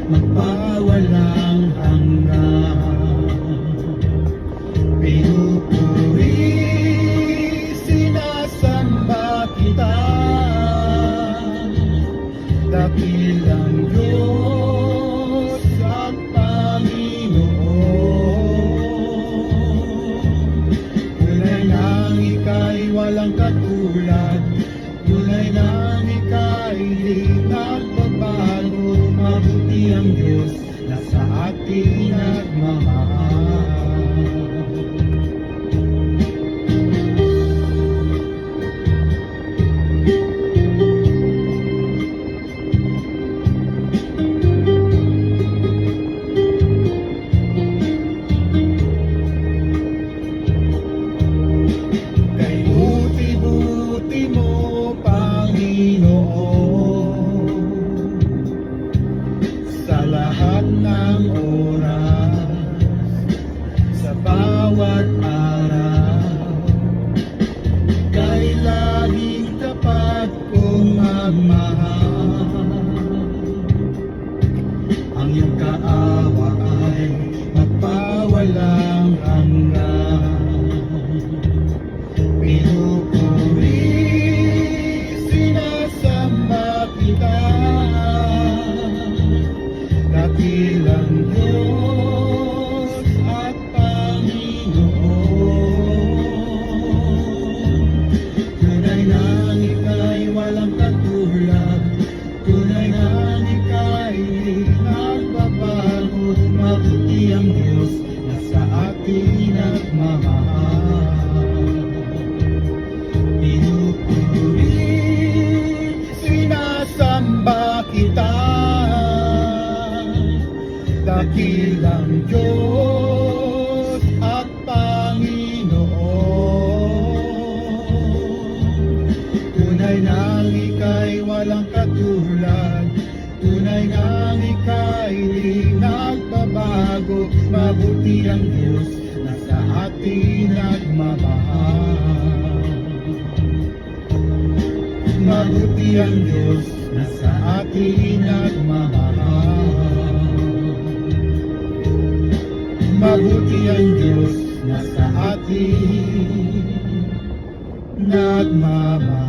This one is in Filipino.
magpawalang hanggan. Pinupuri, sinasamba kita, dakilang Diyos at Panginoon. Tunay nang ika'y walang katulad, tunay nang ika'y di nagbabago. Mabuti ang Diyos na sa atin nagmamahal. Kay buti-buti mo, Panginoon, sa lahat ng oras, sa bawat araw, kay laging tapat kong magmahal. Ang iyong kaawa ay magpawalang hanggan. Pinupuri, sinasamba kita, dakilang Diyos at Panginoon. Tunay nang ika'y walang katulad, tunay nang ika'y di nagbabago. Mabuti ang Diyos na sa atin nagmamahal. Pinupuri, sinasamba kita, dakilang Diyos at Panginoon. Tunay nang ika'y walang katulad, tunay nang ika'y di nagbabago. Mabuti ang Diyos na sa atin nagmamahal. Mabuti ang Diyos na sa atin nagmamahal. Mabuti ang Diyos na sa atin nagmamahal.